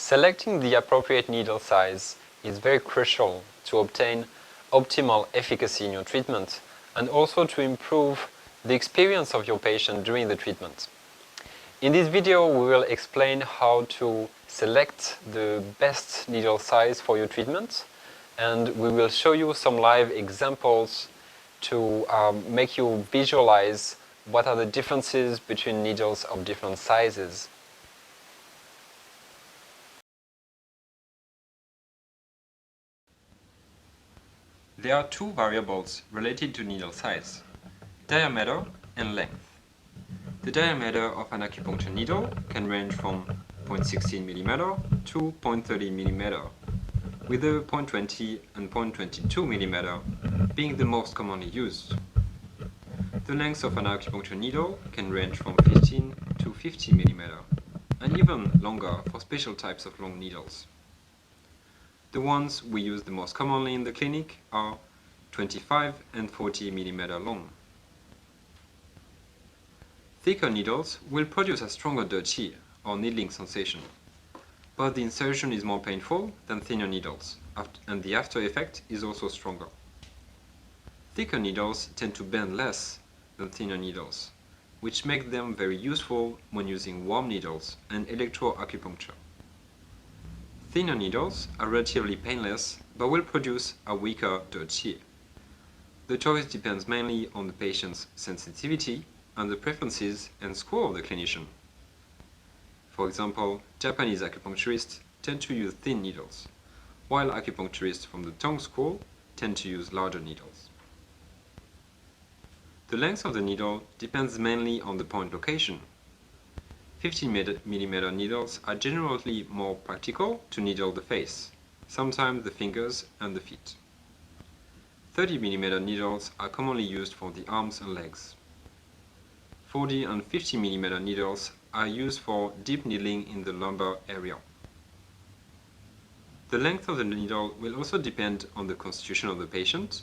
Selecting the appropriate needle size is very crucial to obtain optimal efficacy in your treatment and also to improve the experience of your patient during the treatment. In this video, we will explain how to select the best needle size for your treatment, and we will show you some live examples to make you visualize what are the differences between needles of different sizes. There are two variables related to needle size: diameter and length. The diameter of an acupuncture needle can range from 0.16 mm to 0.30 mm, with the 0.20 and 0.22 mm being the most commonly used. The length of an acupuncture needle can range from 15 to 50 mm, and even longer for special types of long needles. The ones we use the most commonly in the clinic are 25 and 40 mm long. Thicker needles will produce a stronger de or needling sensation, but the insertion is more painful than thinner needles, and the after effect is also stronger. Thicker needles tend to bend less than thinner needles, which makes them very useful when using warm needles and electroacupuncture. Thinner needles are relatively painless, but will produce a weaker de. The choice depends mainly on the patient's sensitivity and the preferences and score of the clinician. For example, Japanese acupuncturists tend to use thin needles, while acupuncturists from the Tong school tend to use larger needles. The length of the needle depends mainly on the point location. 15 mm needles are generally more practical to needle the face, sometimes the fingers and the feet. 30 mm needles are commonly used for the arms and legs. 40 and 50 mm needles are used for deep needling in the lumbar area. The length of the needle will also depend on the constitution of the patient,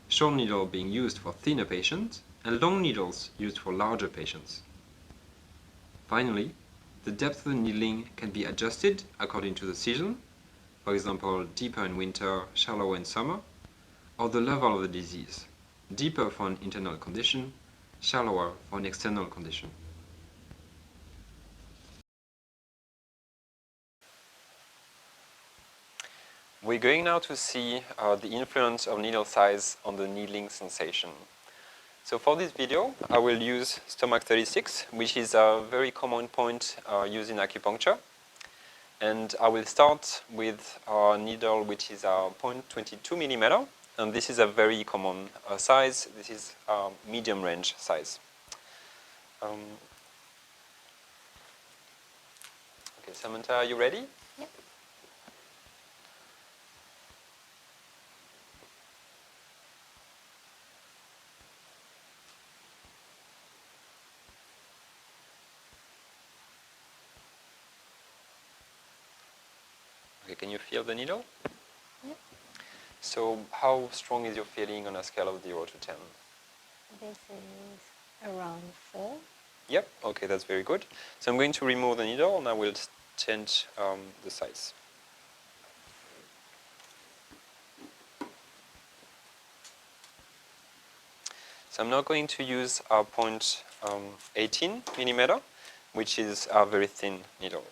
short needle being used for thinner patients, and long needles used for larger patients. Finally, the depth of the needling can be adjusted according to the season, for example, deeper in winter, shallower in summer, or the level of the disease, deeper for an internal condition, shallower for an external condition. We're going now to see the influence of needle size on the needling sensation. So for this video, I will use stomach 36, which is a very common point used in acupuncture. And I will start with a needle which is a 0.22 mm, and this is a very common size. This is a medium range size. Okay, Samantha, are you ready? Yep. Okay, can you feel the needle? Yep. So how strong is your feeling on a scale of 0 to 10? This is around 4. Yep, okay, that's very good. So I'm going to remove the needle and I will change the size. So I'm now going to use a 0.18 mm, which is a very thin needle.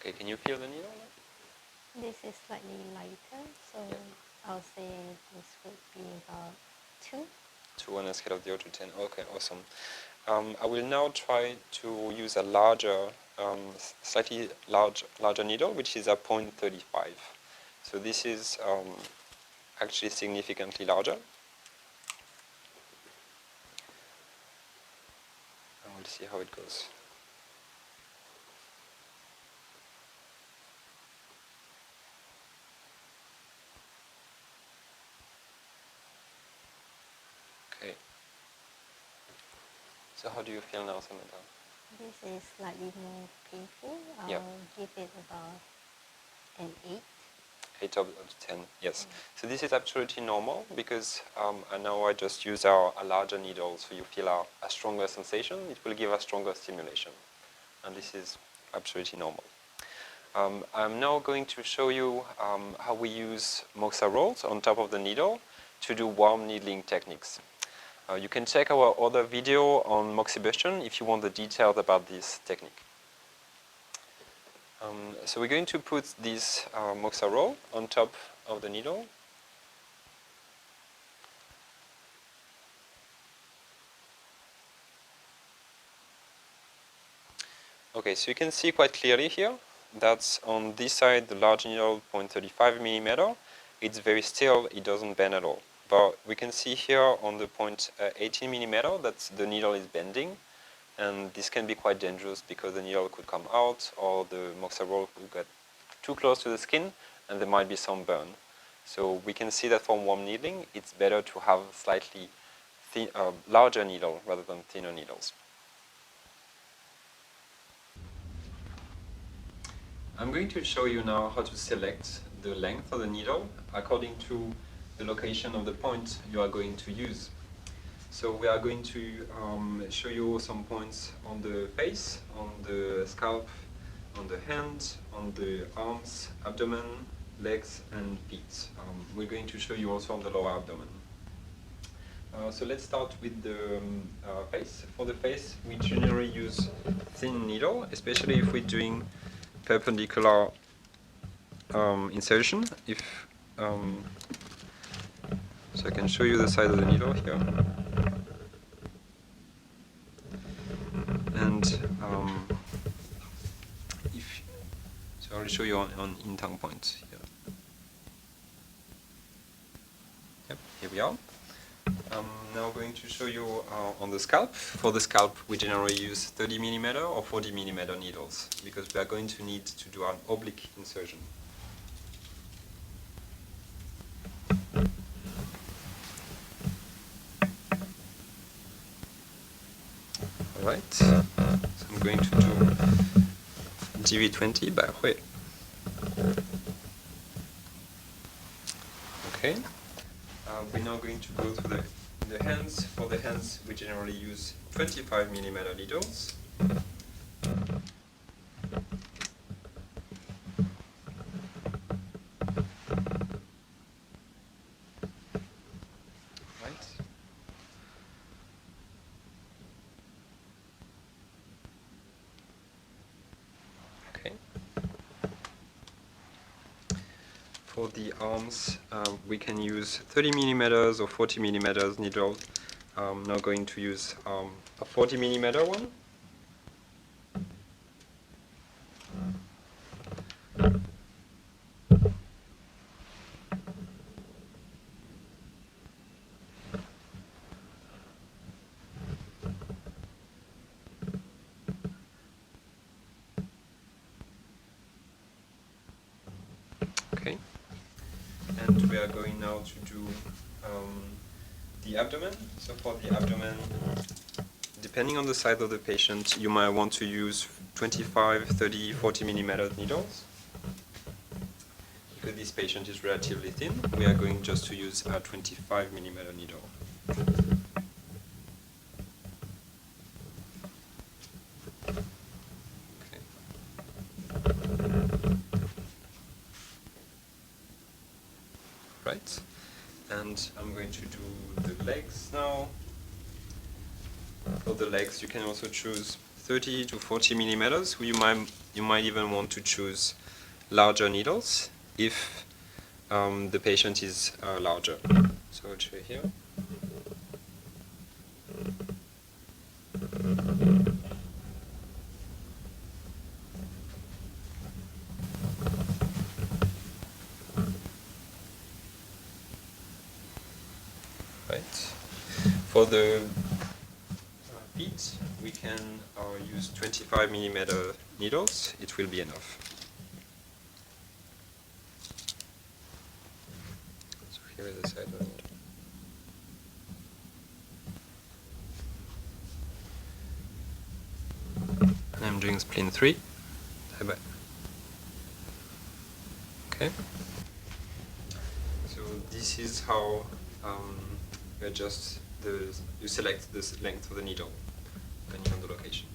Okay, can you feel the needle now? This is slightly lighter, so Yep. I'll say this would be about 2. 2 on a scale of 0 to 10. Okay, awesome. I will now try to use a larger, slightly larger needle, which is a 0.35. So this is actually significantly larger. And we'll see how it goes. Okay. So how do you feel now, Samantha? This is slightly more painful. I'll Yeah. give it about an 8. 8 out of 10, yes. So this is absolutely normal because and now I just use a larger needle, so you feel a stronger sensation. It will give a stronger stimulation, and this is absolutely normal. I'm now going to show you how we use moxa rolls on top of the needle to do warm needling techniques. You can check our other video on moxibustion if you want the details about this technique. So we're going to put this moxa roll on top of the needle. Okay, so you can see quite clearly here that on this side, the large needle, 0.35 millimeter, it's very still, it doesn't bend at all. But we can see here on the 0.18 millimeter that the needle is bending, and this can be quite dangerous because the needle could come out or the moxa roll could get too close to the skin and there might be some burn. So we can see that for warm needling, it's better to have slightly larger needle rather than thinner needles. I'm going to show you now how to select the length of the needle according to the location of the point you are going to use. So we are going to show you some points on the face, on the scalp, on the hand, on the arms, abdomen, legs and feet. We're going to show you also on the lower abdomen. So let's start with the face. For the face, we generally use thin needle, especially if we're doing perpendicular insertion. So I can show you the side of the needle here. And so I'll show you on in-tongue points here. Yep, here we are. I'm now going to show you on the scalp. For the scalp, we generally use 30 millimeter or 40 millimeter needles because we are going to need to do an oblique insertion. Alright, so I'm going to do GV20 by Hui. Okay, we're now going to go to the hands. For the hands, we generally use 25 millimeter needles. Right. Okay. For the arms, we can use 30 millimeters or 40 millimeters needle. I'm now going to use a 40 millimeter one. Okay, and we are going now to do the abdomen. So for the abdomen, depending on the size of the patient, you might want to use 25, 30, 40 millimeter needles. Because this patient is relatively thin, we are going just to use a 25 millimeter needle. Right, and I'm going to do the legs now. For the legs, you can also choose 30 to 40 millimeters. You might even want to choose larger needles if the patient is larger. So I'll show you here. Right. For the feet, we can use 25 millimeter needles. It will be enough. So here is the side of the needle. doing spleen 3. Bye-bye. Okay. So this is how you adjust you select the length of the needle depending on the location.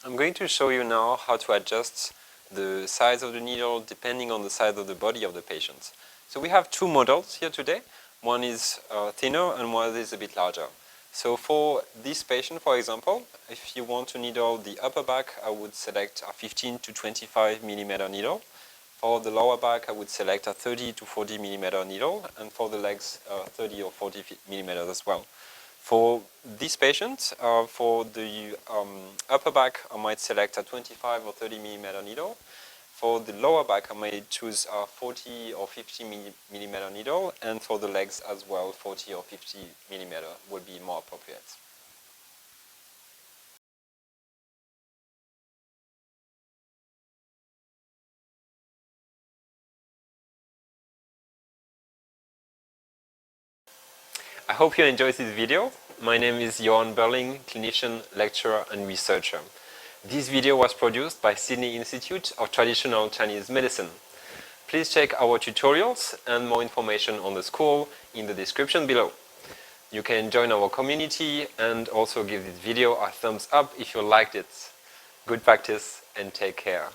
I'm going to show you now how to adjust the size of the needle depending on the size of the body of the patient. So we have two models here today. One is thinner and one is a bit larger. So for this patient, for example, if you want to needle the upper back, I would select a 15 to 25 millimeter needle. For the lower back, I would select a 30 to 40 millimeter needle, and for the legs, 30 or 40 millimeters as well. For this patient, for the upper back, I might select a 25 or 30 millimeter needle. For the lower back, I might choose a 40 or 50 millimeter needle, and for the legs as well, 40 or 50 millimeter would be more appropriate. I hope you enjoyed this video. My name is Yoann Birling, clinician, lecturer and researcher. This video was produced by Sydney Institute of Traditional Chinese Medicine. Please check our tutorials and more information on the school in the description below. You can join our community and also give this video a thumbs up if you liked it. Good practice and take care.